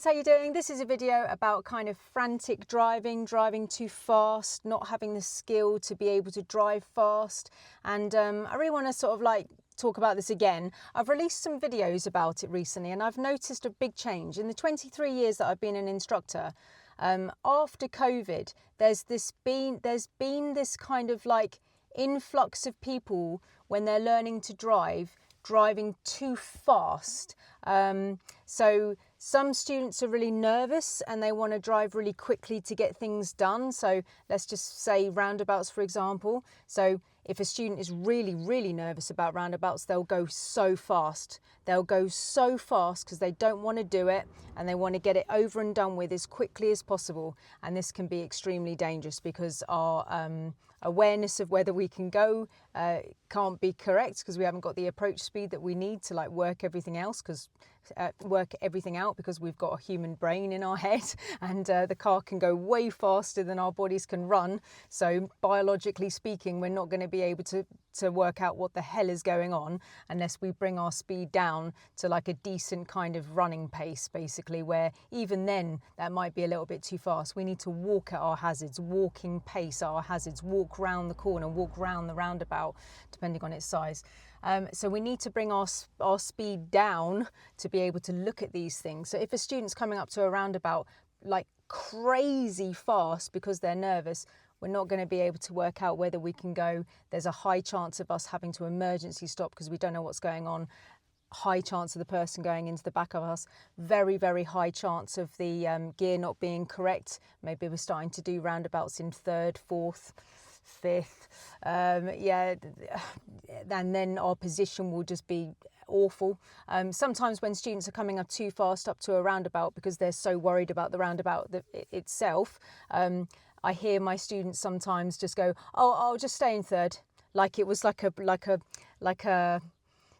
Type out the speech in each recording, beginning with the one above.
how you doing? This is a video about kind of frantic driving too fast, not having the skill to be able to drive fast. And I really want to sort of like talk about this again. I've released some videos about it recently and I've noticed a big change. In the 23 years that I've been an instructor, after COVID, there's been this kind of like influx of people when they're learning to driving too fast. So some students are really nervous and they want to drive really quickly to get things done. So let's just say roundabouts, for example. So if a student is really nervous about roundabouts, they'll go so fast. They'll go so fast because they don't want to do it and they want to get it over and done with as quickly as possible. And this can be extremely dangerous because our awareness of whether we can go can't be correct because we haven't got the approach speed that we need to like work everything out because we've got a human brain in our head and the car can go way faster than our bodies can run. So biologically speaking, we're not going to be able to work out what the hell is going on unless we bring our speed down to like a decent kind of running pace, basically, where even then that might be a little bit too fast. We need to walk at our hazards, walking pace our hazards, walk round the corner, walk round the roundabout, depending on its size. So we need to bring our speed down to be able to look at these things. So if a student's coming up to a roundabout like crazy fast because they're nervous, we're not going to be able to work out whether we can go. There's a high chance of us having to emergency stop because we don't know what's going on. High chance of the person going into the back of us. Very high chance of the gear not being correct. Maybe we're starting to do roundabouts in third, fourth, fifth. And then our position will just be awful. Sometimes when students are coming up too fast up to a roundabout because they're so worried about the roundabout itself, I hear my students sometimes just go, "Oh, I'll just stay in third," like it was like a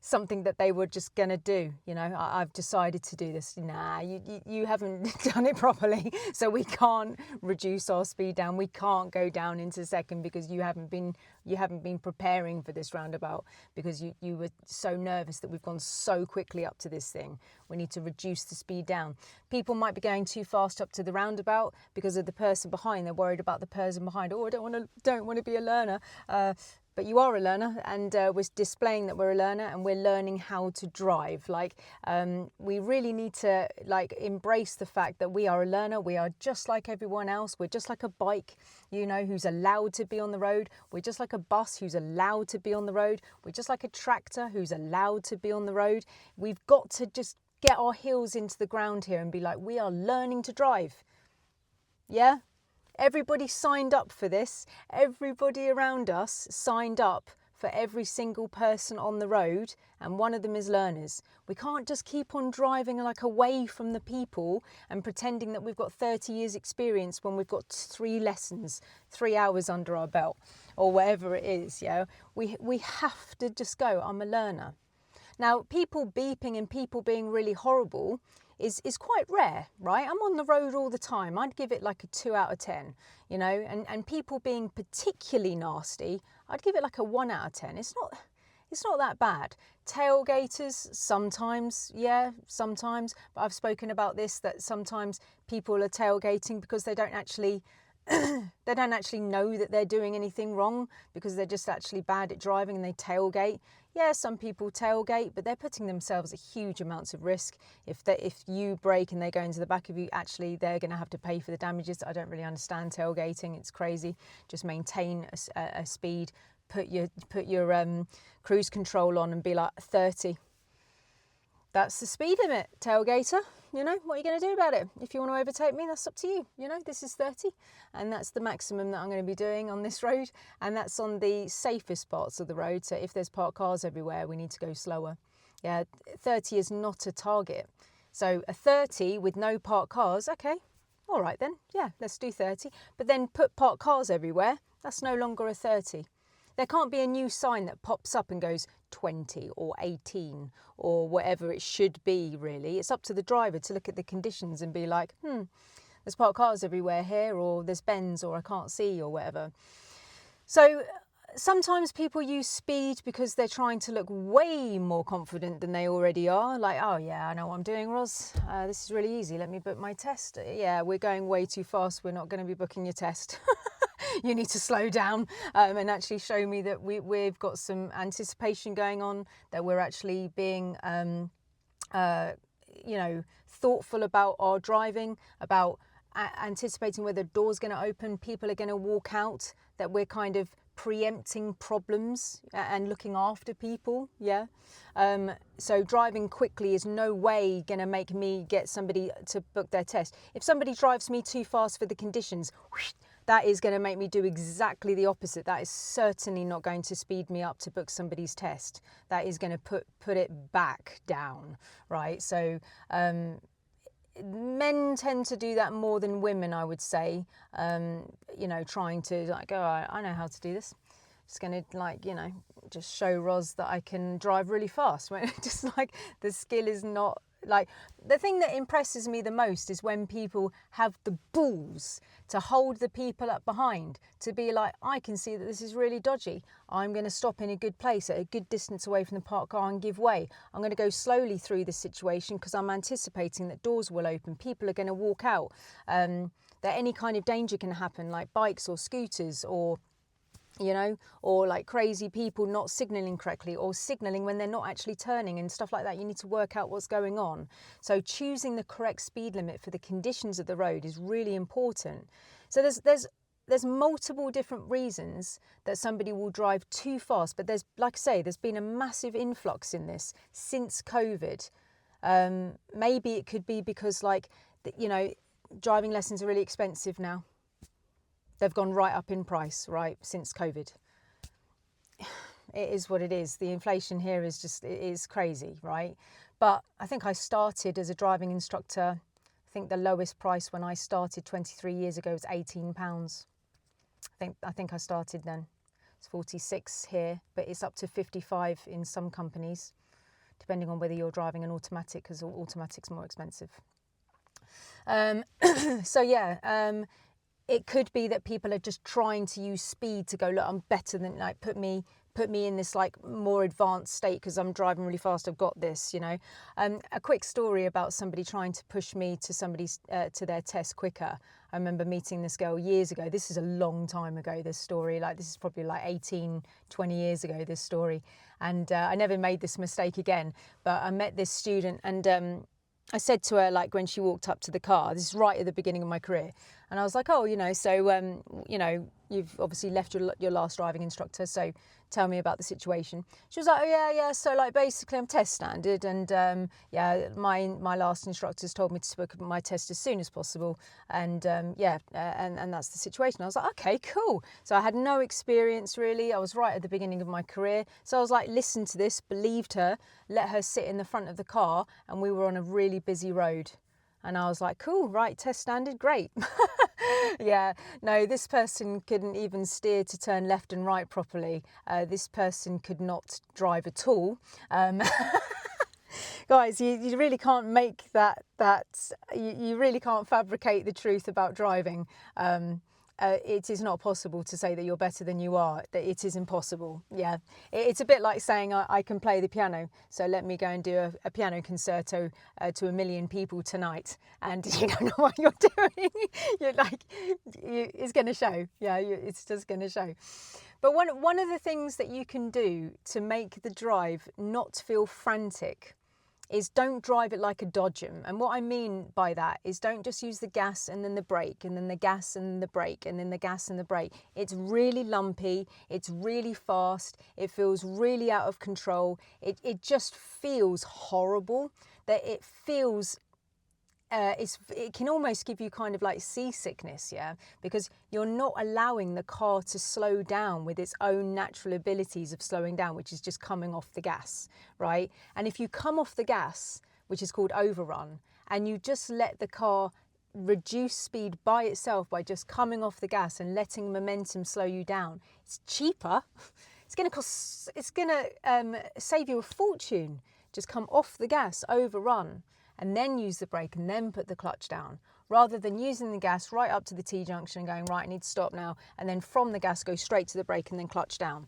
something that they were just gonna do. You know, I've decided to do this. Nah, you haven't done it properly, so we can't reduce our speed down. We can't go down into second because you haven't been preparing for this roundabout because you were so nervous that we've gone so quickly up to this thing. We need to reduce the speed down. People might be going too fast up to the roundabout because of the person behind. They're worried about the person behind. Oh, I don't want to be a learner. But you are a learner, and we're displaying that we're a learner and we're learning how to drive. Like, we really need to like embrace the fact that we are a learner. We are just like everyone else. We're just like a bike, you know, who's allowed to be on the road. We're just like a bus who's allowed to be on the road. We're just like a tractor who's allowed to be on the road. We've got to just get our heels into the ground here and be like, we are learning to drive. Yeah? Everybody signed up for this. Everybody around us signed up for every single person on the road, and one of them is learners. We can't just keep on driving like away from the people and pretending that we've got 30 years experience when we've got 3 lessons, 3 hours under our belt, or whatever it is. Yeah, we have to just go, I'm a learner. Now, people beeping and people being really horrible is quite rare, right? I'm on the road all the time. I'd give it like a 2 out of 10, you know, and people being particularly nasty, I'd give it like a 1 out of 10. It's not that bad. Tailgaters, sometimes, but I've spoken about this, that sometimes people are tailgating because they don't actually know that they're doing anything wrong because they're just actually bad at driving and they tailgate. Yeah, some people tailgate, but they're putting themselves at huge amounts of risk. If you brake and they go into the back of you, actually they're going to have to pay for the damages. I don't really understand tailgating. It's crazy. Just maintain a speed. Put your cruise control on and be like 30. That's the speed limit, tailgater. You know, what are you going to do about it? If you want to overtake me, that's up to you. You know, this is 30 and that's the maximum that I'm going to be doing on this road. And that's on the safest parts of the road. So if there's parked cars everywhere, we need to go slower. Yeah, 30 is not a target. So a 30 with no parked cars, okay, all right then. Yeah, let's do 30. But then put parked cars everywhere. That's no longer a 30. There can't be a new sign that pops up and goes 20 or 18 or whatever it should be, really. It's up to the driver to look at the conditions and be like, there's parked cars everywhere here, or there's bends, or I can't see, or whatever. So Sometimes people use speed because they're trying to look way more confident than they already are. Like, oh yeah, I know what I'm doing, Ros. This is really easy. Let me book my test. Yeah, we're going way too fast. We're not going to be booking your test. You need to slow down and actually show me that we've got some anticipation going on, that we're actually being, thoughtful about our driving, about anticipating where the door's going to open, people are going to walk out, that we're kind of preempting problems and looking after people. So driving quickly is no way going to make me get somebody to book their test. If somebody drives me too fast for the conditions, that is going to make me do exactly the opposite. That is certainly not going to speed me up to book somebody's test. That is going to put it back down, right? So men tend to do that more than women, I would say. Trying to like, oh, I know how to do this. Just going to just show Ros that I can drive really fast. Just like the skill is not like, the thing that impresses me the most is when people have the balls to hold the people up behind, to be like, I can see that this is really dodgy. I'm going to stop in a good place at a good distance away from the parked car and give way. I'm going to go slowly through this situation because I'm anticipating that doors will open. People are going to walk out. That any kind of danger can happen, like bikes or scooters or like crazy people not signalling correctly or signalling when they're not actually turning and stuff like that. You need to work out what's going on. So choosing the correct speed limit for the conditions of the road is really important. So there's multiple different reasons that somebody will drive too fast, but there's, like I say, there's been a massive influx in this since COVID. Maybe it could be because driving lessons are really expensive now. They've gone right up in price, right, since COVID. It is what it is. The inflation here it is crazy, right? But I think I started as a driving instructor. I think the lowest price when I started 23 years ago was £18. I think I started then. It's 46 here, but it's up to 55 in some companies, depending on whether you're driving an automatic, because automatic's more expensive. It could be that people are just trying to use speed to go, look, I'm better than, like, put me in this like more advanced state because I'm driving really fast. I've got this, A quick story about somebody trying to push me to their test quicker. I remember meeting this girl years ago. This is a long time ago, this story. Like, this is probably like 18, 20 years ago, this story. And I never made this mistake again. But I met this student and I said to her, like, when she walked up to the car, this is right at the beginning of my career, and I was like, oh, you've obviously left your last driving instructor, so tell me about the situation. She was like, oh yeah, so like basically I'm test standard, and my last instructors told me to book my test as soon as possible, and and that's the situation. I was like, okay, cool. So I had no experience really. I was right at the beginning of my career, so I was like, listen to this, believed her, let her sit in the front of the car, and we were on a really busy road. And I was like, cool, right, test standard, great. Yeah, no, this person couldn't even steer to turn left and right properly. This person could not drive at all. Guys, you really can't make you really can't fabricate the truth about driving. It is not possible to say that you're better than you are. It is impossible. Yeah, it's a bit like saying I can play the piano, so let me go and do a piano concerto to 1 million people tonight, and you don't know what you're doing. You're like, it's going to show. Yeah, it's just going to show. But one of the things that you can do to make the drive not feel frantic is don't drive it like a dodgem. And what I mean by that is don't just use the gas and then the brake and then the gas and the brake and then the gas and the brake. It's really lumpy, it's really fast, it feels really out of control. It just feels horrible, that it feels it can almost give you kind of like seasickness, yeah, because you're not allowing the car to slow down with its own natural abilities of slowing down, which is just coming off the gas, right? And if you come off the gas, which is called overrun, and you just let the car reduce speed by itself by just coming off the gas and letting momentum slow you down, it's cheaper. It's going to save you a fortune. Just come off the gas, overrun, and then use the brake and then put the clutch down, rather than using the gas right up to the T-junction and going, right, I need to stop now, and then from the gas go straight to the brake and then clutch down.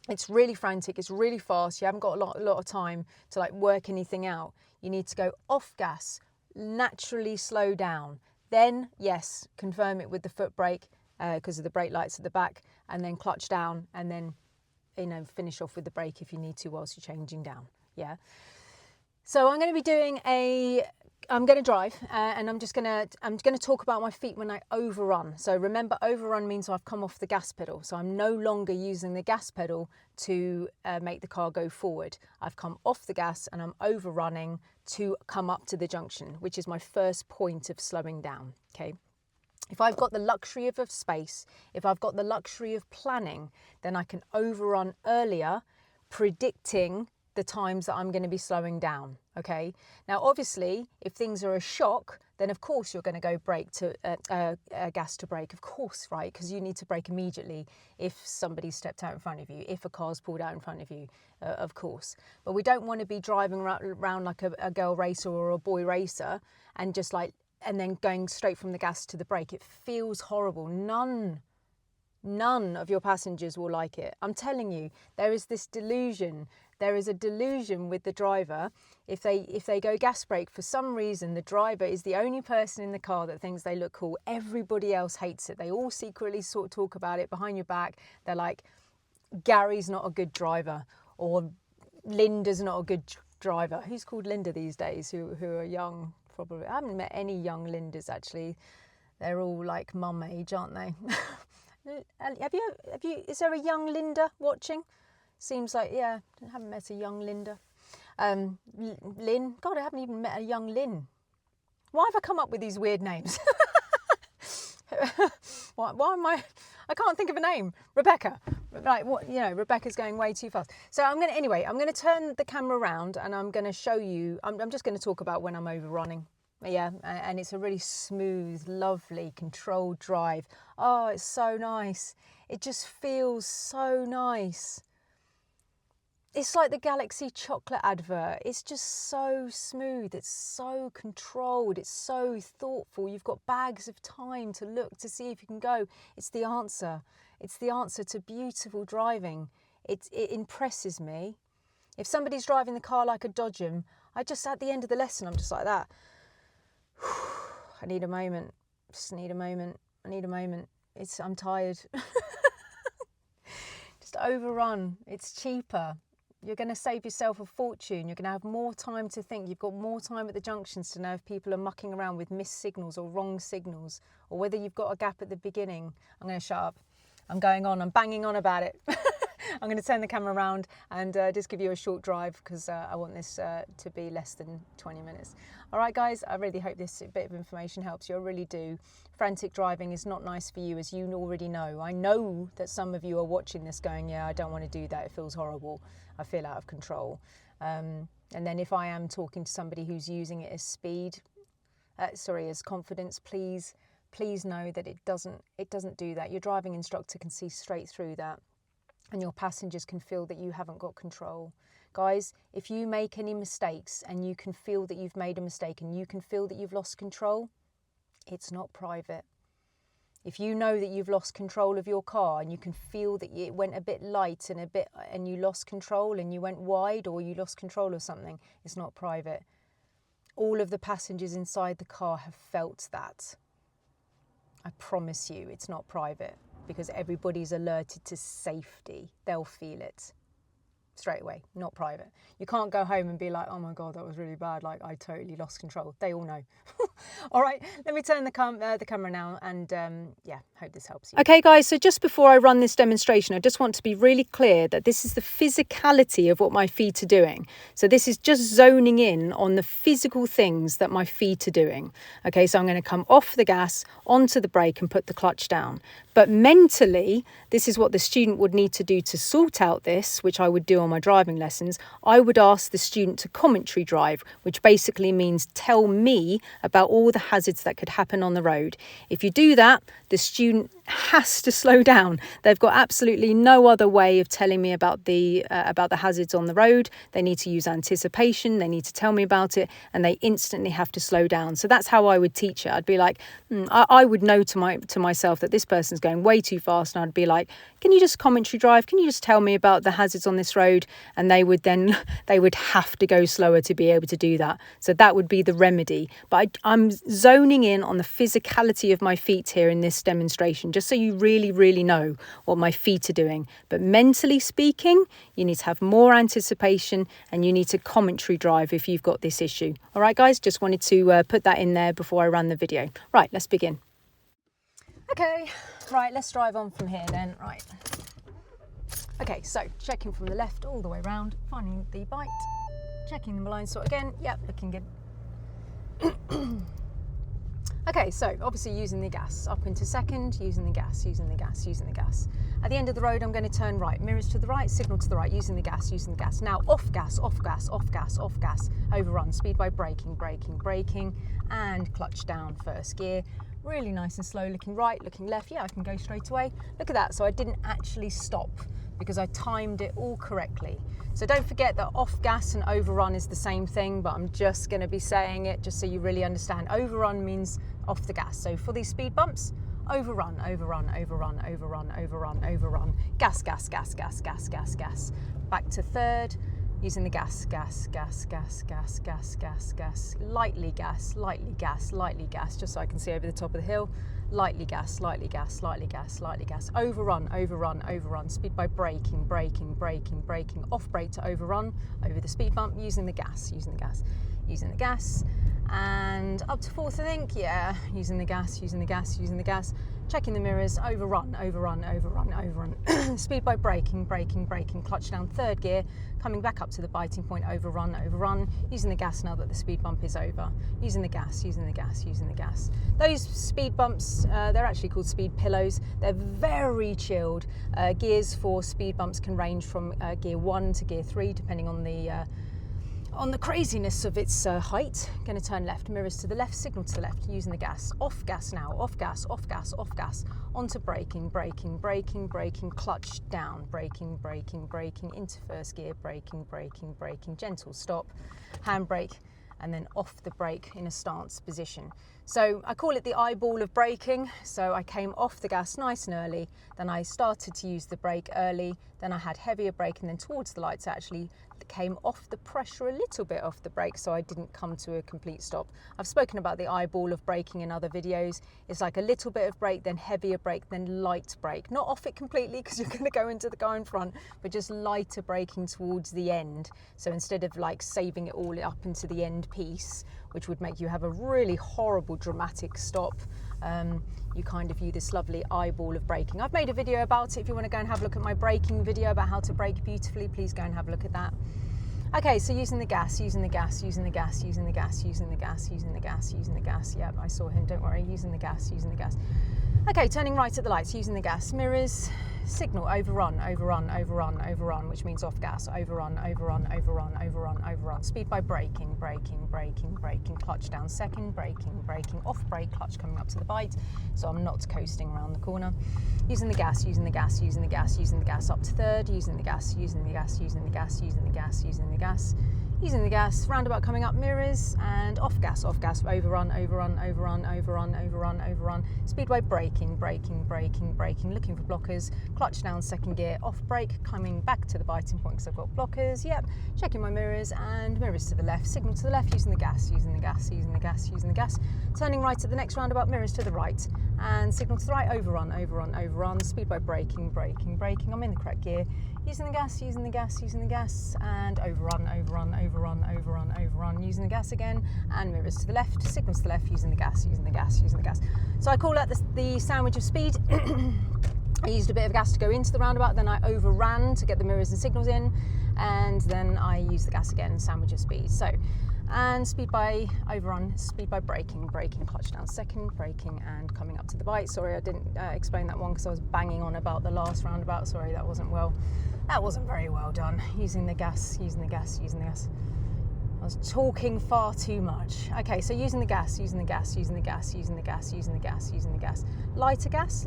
It's really frantic, it's really fast, you haven't got a lot of time to like work anything out. You need to go off gas, naturally slow down. Then, yes, confirm it with the foot brake because of the brake lights at the back, and then clutch down, and then, you know, finish off with the brake if you need to whilst you're changing down. Yeah. So I'm going to be doing I'm going to drive and I'm going to talk about my feet when I overrun. So remember, overrun means I've come off the gas pedal. So I'm no longer using the gas pedal to make the car go forward. I've come off the gas and I'm overrunning to come up to the junction, which is my first point of slowing down. Okay. If I've got the luxury of space, if I've got the luxury of planning, then I can overrun earlier, predicting the times that I'm going to be slowing down. Okay. Now, obviously, if things are a shock, then of course you're going to go brake to gas to brake, of course, right? Because you need to brake immediately if somebody stepped out in front of you, if a car's pulled out in front of you, of course. But we don't want to be driving around like a girl racer or a boy racer and just like, and then going straight from the gas to the brake. It feels horrible. None of your passengers will like it. I'm telling you, there is this delusion. There is a delusion with the driver. If they go gas brake, for some reason, the driver is the only person in the car that thinks they look cool. Everybody else hates it. They all secretly sort of talk about it behind your back. They're like, Gary's not a good driver, or Linda's not a good driver. Who's called Linda these days who are young? Probably. I haven't met any young Lindas actually. They're all like mum age, aren't they? Have you? Is there a young Linda watching? Seems like, yeah, I haven't met a young Linda. Lynn, God, I haven't even met a young Lynn. Why have I come up with these weird names? why am I can't think of a name. Rebecca. Like, what, you know, Rebecca's going way too fast. So I'm going to turn the camera around and I'm going to show you, I'm just going to talk about when I'm overrunning. Yeah, and it's a really smooth, lovely, controlled drive. Oh, it's so nice. It just feels so nice. It's like the Galaxy chocolate advert. It's just so smooth. It's so controlled. It's so thoughtful. You've got bags of time to look to see if you can go. It's the answer. It's the answer to beautiful driving. It impresses me. If somebody's driving the car like a Dodgem, at the end of the lesson, I'm just like that. I need a moment. Just need a moment. I need a moment. I'm tired. Just overrun. It's cheaper. You're going to save yourself a fortune. You're going to have more time to think. You've got more time at the junctions to know if people are mucking around with missed signals or wrong signals, or whether you've got a gap at the beginning. I'm going to shut up. I'm going on. I'm banging on about it. I'm going to turn the camera around and just give you a short drive because I want this to be less than 20 minutes. All right, guys, I really hope this bit of information helps you. I really do. Frantic driving is not nice for you, as you already know. I know that some of you are watching this going, yeah, I don't want to do that. It feels horrible. I feel out of control. And then if I am talking to somebody who's using it as as confidence, please know that it doesn't do that. Your driving instructor can see straight through that. And your passengers can feel that you haven't got control. Guys, if you make any mistakes and you can feel that you've made a mistake and you can feel that you've lost control, it's not private. If you know that you've lost control of your car and you can feel that it went a bit light and you lost control and you went wide, or you lost control of something, it's not private. All of the passengers inside the car have felt that. I promise you, it's not private. Because everybody's alerted to safety. They'll feel it straight away, not private. You can't go home and be like, oh my God, that was really bad. Like, I totally lost control. They all know. All right, let me turn the camera now and yeah, hope this helps you. Okay, guys, so just before I run this demonstration, I just want to be really clear that this is the physicality of what my feet are doing. So this is just zoning in on the physical things that my feet are doing. Okay, so I'm going to come off the gas, onto the brake and put the clutch down. But mentally, this is what the student would need to do to sort out this, which I would do on my driving lessons, I would ask the student to commentary drive, which basically means tell me about all the hazards that could happen on the road. If you do that, the student has to slow down. They've got absolutely no other way of telling me about the hazards on the road. They need to use anticipation. They need to tell me about it, and they instantly have to slow down. So that's how I would teach it. I'd be like, I would know to myself that this person's going way too fast, and I'd be like, can you just commentary drive? Can you just tell me about the hazards on this road? And they would have to go slower to be able to do that. So that would be the remedy. But I'm zoning in on the physicality of my feet here in this demonstration, just so you really, really know what my feet are doing. But mentally speaking, you need to have more anticipation and you need to commentary drive if you've got this issue. All right, guys, just wanted to put that in there before I ran the video. Right, let's begin. Okay, right, let's drive on from here then. Right. Okay, so checking from the left all the way around, finding the bite, checking the blind spot again. Yep, looking good. Okay, so obviously using the gas, up into second, using the gas, using the gas, using the gas. At the end of the road, I'm going to turn right, mirrors to the right, signal to the right, using the gas, using the gas. Now off gas, off gas, off gas, off gas, overrun, speed by braking, braking, braking, and clutch down, first gear. Really nice and slow, looking right, looking left. Yeah, I can go straight away. Look at that, so I didn't actually stop because I timed it all correctly. So don't forget that off gas and overrun is the same thing, but I'm just going to be saying it just so you really understand. Overrun means off the gas. So for these speed bumps, overrun, overrun, overrun, overrun, overrun, overrun, gas, gas, gas, gas, gas, gas, gas. Back to third, using the gas, gas, gas, gas, gas, gas, gas, gas, lightly gas, lightly gas, lightly gas, just so I can see over the top of the hill. Lightly gas, lightly gas, slightly gas, slightly gas. Overrun, overrun, overrun. Speed by braking, braking, braking, braking. Off brake to overrun over the speed bump, using the gas, using the gas, using the gas. And up to fourth, I think, yeah, using the gas, using the gas, using the gas. Checking the mirrors, overrun, overrun, overrun, overrun. Speed by braking, braking, braking. Clutch down, third gear. Coming back up to the biting point, overrun, overrun. Using the gas now that the speed bump is over. Using the gas, using the gas, using the gas. Those speed bumps, they're actually called speed pillows. They're very chilled. Gears for speed bumps can range from gear 1 to gear 3, depending on the craziness of its height. Going to turn left, mirrors to the left, signal to the left, using the gas. Off gas now, off gas, off gas, off gas. Onto braking, braking, braking, braking, clutch down, braking, braking, braking, into first gear, braking, braking, braking, gentle stop, handbrake, and then off the brake in a stance position. So I call it the eyeball of braking. So I came off the gas nice and early, then I started to use the brake early, then I had heavier brake, and then towards the lights I actually came off the pressure a little bit off the brake, so I didn't come to a complete stop. I've spoken about the eyeball of braking in other videos. It's like a little bit of brake, then heavier brake, then light brake. Not off it completely because you're going to go into the guy in front, but just lighter braking towards the end. So instead of like saving it all up into the end piece, which would make you have a really horrible dramatic stop, you kind of view this lovely eyeball of braking. I've made a video about it. If you want to go and have a look at my braking video about how to brake beautifully, please go and have a look at that. Okay, so using the gas, using the gas, using the gas, using the gas, using the gas, using the gas, using the gas. Yep, I saw him, don't worry, using the gas, using the gas. Okay, turning right at the lights, using the gas, mirrors, signal, overrun, overrun, overrun, overrun, which means off gas, overrun, overrun, overrun, overrun, overrun. Speed by braking, braking, braking, braking, clutch down second, braking, braking, off brake, clutch coming up to the bite, so I'm not coasting around the corner. Using the gas, using the gas, using the gas, using the gas up to third, using the gas, using the gas, using the gas, using the gas, using the gas. Using the gas, roundabout coming up, mirrors, and off gas, overrun, overrun, overrun, overrun, overrun, overrun. Speed by braking, braking, braking, braking, looking for blockers, clutch down second gear, off brake, coming back to the biting point because I've got blockers, yep, checking my mirrors, and mirrors to the left, signal to the left, using the gas, using the gas, using the gas, using the gas. Turning right at the next roundabout, mirrors to the right, and signal to the right, overrun, overrun, overrun. Speed by braking, braking, braking, I'm in the correct gear. Using the gas, using the gas, using the gas, and overrun, overrun, overrun, overrun, overrun, using the gas again, and mirrors to the left, signals to the left, using the gas, using the gas, using the gas. So I call that the sandwich of speed. I used a bit of gas to go into the roundabout, then I overran to get the mirrors and signals in, and then I used the gas again, sandwich of speed. So, and speed by overrun, speed by braking, braking, clutch down second, braking, and coming up to the bite. Sorry, I didn't explain that one because I was banging on about the last roundabout. Sorry, that wasn't well. That wasn't very well done. Using the gas. I was talking far too much. Okay, so using the gas. Lighter gas.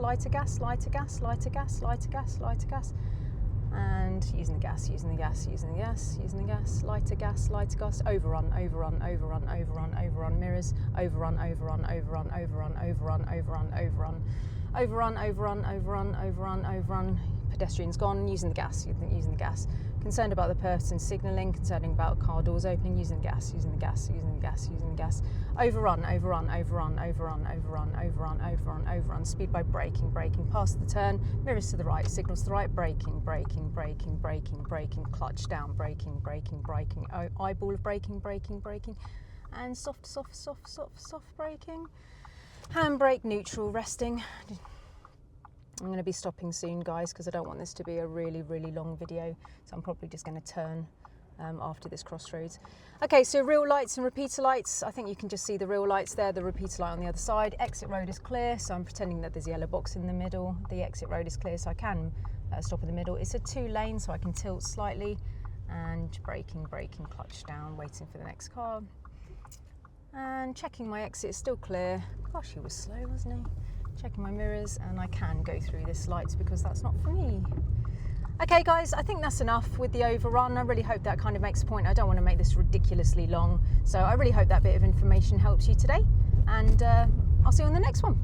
And using the gas. Lighter gas. Overrun. Mirrors. Overrun. Pedestrians gone, using the gas. Concerned about the person signalling, concerned about car doors opening, using the gas. Overrun. Speed by braking, past the turn, mirrors to the right, signals to the right, braking, clutch down, braking, eyeball of braking, and soft braking, handbrake, neutral, resting. I'm going to be stopping soon, guys, because I don't want this to be a really long video, so I'm probably just going to turn after this crossroads. Okay, so real lights and repeater lights. I think you can just see the real lights there, the repeater light on the other side. Exit road is clear, so I'm pretending that there's a yellow box in the middle. The exit road is clear, so I can stop in the middle. It's a 2-lane, so I can tilt slightly, and braking, clutch down, waiting for the next car. And checking my exit is still clear. Gosh, he was slow, wasn't he? Checking my mirrors, and I can go through this lights because that's not for me. Okay guys, I think that's enough with the overrun. I really hope that kind of makes a point. I don't want to make this ridiculously long, so I really hope that bit of information helps you today, and I'll see you on the next one.